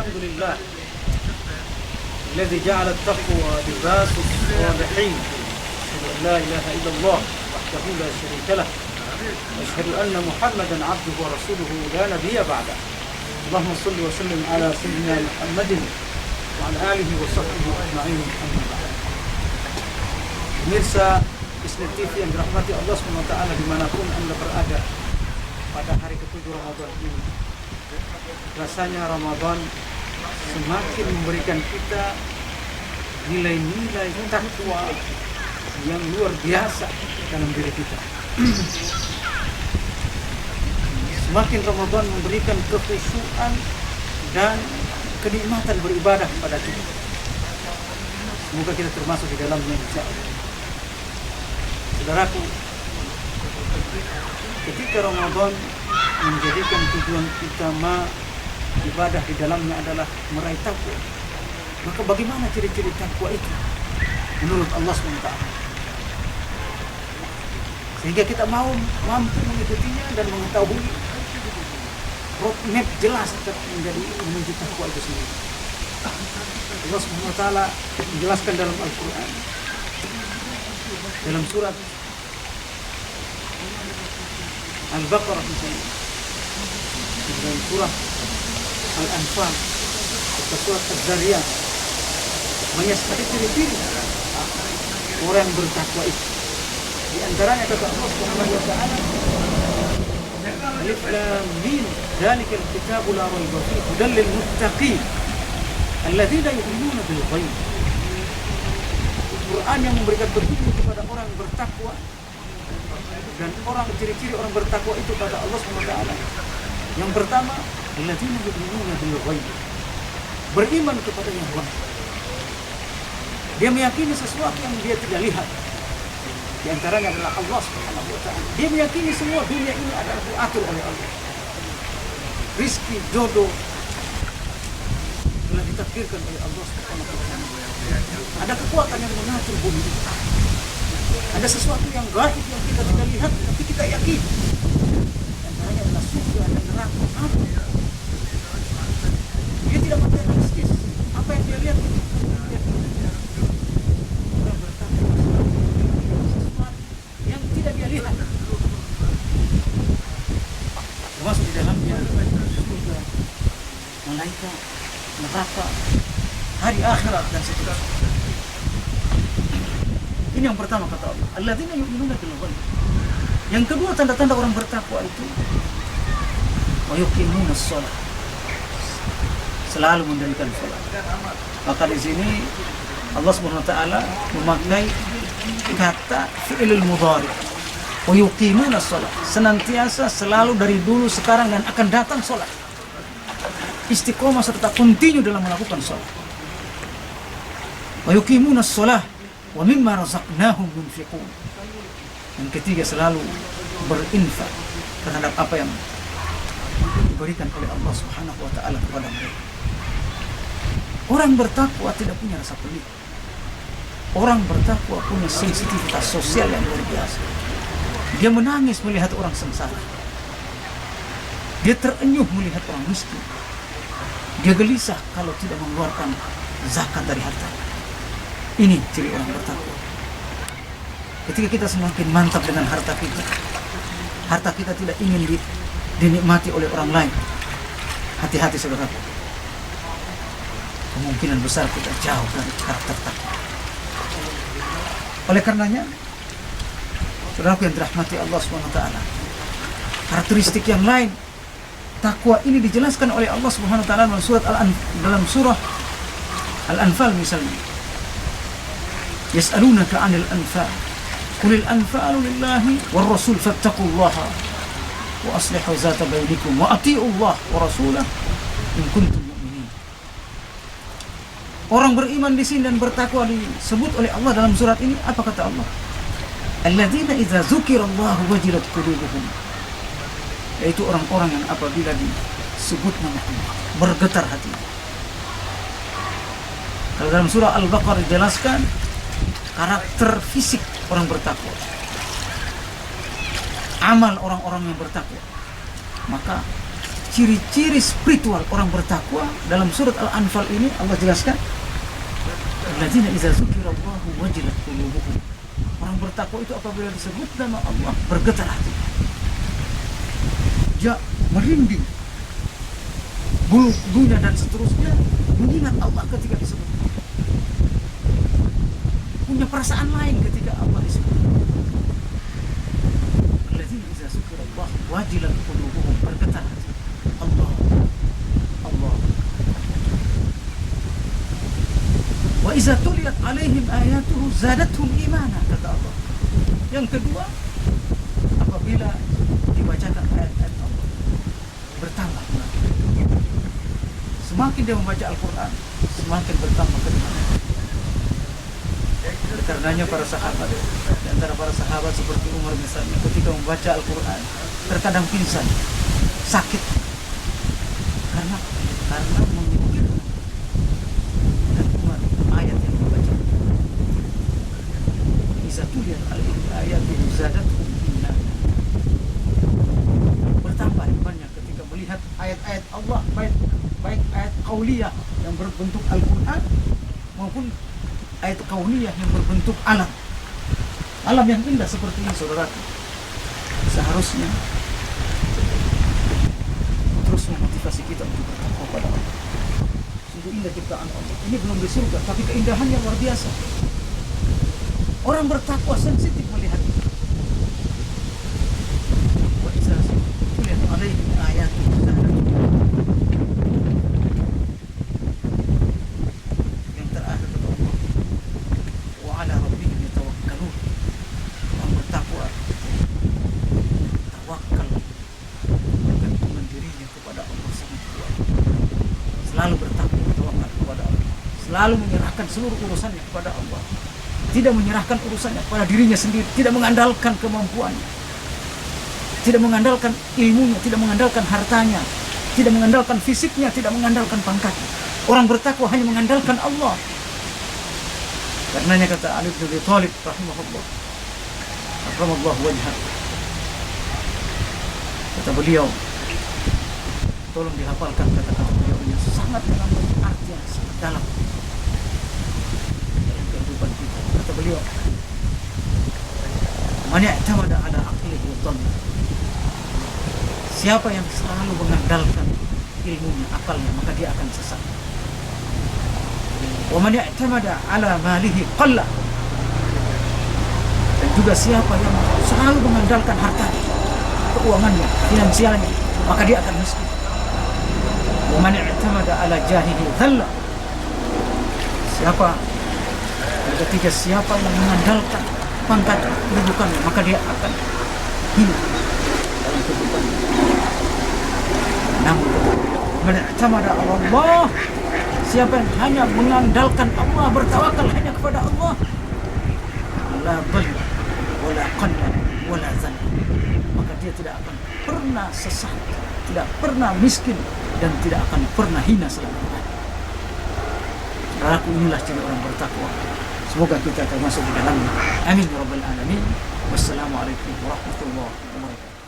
alhamdulillah alladzi ja'ala at-taqwa libasu as-salihin. La ilaha illallah wahdahu la syarika lah. Asyhadu anna Muhammadan 'abduhu wa rasuluhu la nabiyya ba'da. Allahumma shalli wa sallim ala sayyidina Muhammadin wa ala alihi wa sahbihi ajma'in. Amma ba'd. Pemirsa Islam TV yang dirahmati Allah SWT dimanapun Anda berada pada hari ke-7 Ramadan ini, rasanya Ramadan semakin memberikan kita nilai-nilai takwa yang luar biasa dalam diri kita. Semakin Ramadan memberikan kekhusyuan dan kenikmatan beribadah kepada kita. Semoga kita termasuk di dalamnya, insyaallah. Saudaraku, ketika Ramadan menjadikan tujuan utama ibadah di dalamnya adalah meraih takwa, maka bagaimana ciri-ciri takwa itu menurut Allah SWT? Sehingga kita mampu mengikutinya dan mengetahui roadmap jelas menjadi menuju takwa itu sendiri. Allah SWT menjelaskan dalam Al-Quran, dalam surat Al-Baqarah misalnya, dalam surah Al-Anfal, atau surat Az-Zariyat, menyebutkan ciri-ciri orang yang bertakwa itu. Di antaranya kata Allah Subhanahu wa taala, Alif Lam Mim, dzalikal kitabu la raiba fihi hudal lil muttaqin alladzina yu'minuna bil ghaib. Quran yang memberikan petunjuk kepada orang yang bertakwa, dan orang ciri-ciri orang bertakwa itu kata Allah SWT. Yang pertama, alladzina yu'minuna bil ghaib, beriman kepada yang gaib. Dia meyakini sesuatu yang dia tidak lihat. Di antaranya adalah Allah Subhanahu wa taala. Dia meyakini semua dunia ini adalah diatur oleh Allah. Rizki, jodoh telah ditakdirkan oleh Allah Subhanahu wa taala. Ada kekuatan yang mengatur bumi ini. Ada sesuatu yang gaib yang kita tidak lihat tapi kita yakin. Di antaranya adalah surga dan neraka. Dia tidak materialistis. Apa yang dia lihat itu orang bertakwa sesuatu yang tidak dia lihat. Termasuk di dalamnya surga, malaikat, neraka, hari akhirat dan seterusnya. Ini yang pertama kata Allah, alladzina yu'minuna bil ghaib. Yang kedua tanda-tanda orang bertakwa itu wa yuqimunas shalah, selalu mendirikan salat. Maka di sini Allah Subhanahu wa taala memakai kata fi'il mudhari, wa yuqimunas shalah, senantiasa selalu dari dulu, sekarang dan akan datang salat. Istiqomah serta kontinu dalam melakukan salat. Wa yuqimunas shalah wa mimma razaqnahum yunfiqun. Yang ketiga selalu berinfak terhadap apa yang diberikan oleh Allah Subhanahu wa taala kepada mereka. Orang bertakwa tidak punya rasa pelit. Orang bertakwa punya sensitivitas sosial yang luar biasa. Dia menangis melihat orang sengsara. Dia terenyuh melihat orang miskin. Dia gelisah kalau tidak mengeluarkan zakat dari harta. Ini ciri orang bertakwa. Ketika kita semakin mantap dengan harta kita tidak ingin dinikmati oleh orang lain. Hati-hati saudara. Kemungkinan besar kita jauh dari karakter takwa. Oleh karenanya, saudaraku yang dirahmati Allah SWT, karakteristik yang lain takwa ini dijelaskan oleh Allah SWT dalam surah Al-Anfal misalnya. Yas'alunaka 'anil anfal. Qulil anfalu lillahi war rasul fattaqullaha wa aslihu zata bainikum wa atii'ullah wa rasulahu in kuntum mu'minin. Orang beriman di sini dan bertakwa disebut oleh Allah dalam surat ini. Apa kata Allah? Alladzina idza dzukirallahu wajilat qulubuhum. Yaitu orang-orang yang apabila disebut nama Allah bergetar hati. Kalau dalam surah Al-Baqarah dijelaskan karakter fisik orang bertakwa, amal orang-orang yang bertakwa. Maka ciri-ciri spiritual orang bertakwa dalam surat Al-Anfal ini Allah jelaskan, alladzina idza dzukirallahu wajilat qulubuhum. Orang bertakwa itu apabila disebut nama Allah bergetar hati. Ya, merinding. Bulu kudunya dan seterusnya mengingat Allah ketika disebut. Punya perasaan lain ketika Allah disebut. Alladzina idza dzukirallahu wajilat qulubuhum, bergetar hati. Allah. Wa iza tuliyat alaihim ayatuhu zadatuhum imana, kata Allah. Yang kedua, apabila dibacakan ayat-ayat Allah, bertambah iman. Semakin dia membaca Al-Quran, semakin bertambah keimanan. Karenanya para sahabat, di antara para sahabat seperti Umar misalnya, ketika membaca Al-Quran terkadang pingsan, sakit, karena memikir dan ayat yang dibaca. Iza tuliyat alaihim ayatuhu zadatuhum imanan. Bertambah imannya ketika melihat ayat-ayat Allah, baik ayat qauliyah yang berbentuk Al-Quran maupun ayat kauniyah yang berbentuk alam. Alam yang indah seperti ini, saudaraku. Seharusnya terus memotivasi kita untuk bertakwa pada Allah. Sungguh indah ciptaan Allah. Ini belum di surga, tapi keindahannya luar biasa. Orang bertakwa sensitif melihat itu. Wa iza tuliyat alaihim ayatuhu zadatuhum. Yang terakhir kata Allah, wa ala rabbihim yatawakkalun. Orang bertakwa tawakal, bergantungan dirinya kepada Allah sangat kuat. Selalu bertakwa, tawakal kepada Allah. Selalu menyerahkan seluruh urusannya kepada Allah. Tidak menyerahkan urusannya pada dirinya sendiri, tidak mengandalkan kemampuannya, tidak mengandalkan ilmunya, tidak mengandalkan hartanya, tidak mengandalkan fisiknya, tidak mengandalkan pangkatnya. Orang bertakwa hanya mengandalkan Allah. Karenanya kata Ali bin Abi Thalib rahimahullah, akramallahu wajhah, kata beliau, tolong dihafalkan kata-kata beliau ini, sangat mengandung arti yang sangat dalam kehidupan kita. Kata beliau, man i'tamada ala aqlihi dhanna. Siapa yang selalu mengandalkan ilmunya, akalnya, maka dia akan sesat. Wa man i'tamada ala malihi qalla. Dan juga siapa yang selalu mengandalkan hartanya, keuangannya, finansialnya, maka dia akan miskin. Wa man i'tamada ala jahihi dhalla. Ketika siapa yang mengandalkan pangkat kedudukannya, maka dia akan hina dalam kehidupannya. Namun, man i'tamada ala Allah, siapa yang hanya mengandalkan Allah, bertawakal hanya kepada Allah, la dhalla wala qalla wala zalla, maka dia tidak akan pernah sesat, tidak pernah miskin, dan tidak akan pernah hina selama-lamanya. Saudaraku, inilah ciri orang bertakwa. Semoga kita termasuk di dalamnya. Amin ya rabbal alamin. Wassalamualaikum warahmatullahi wabarakatuh.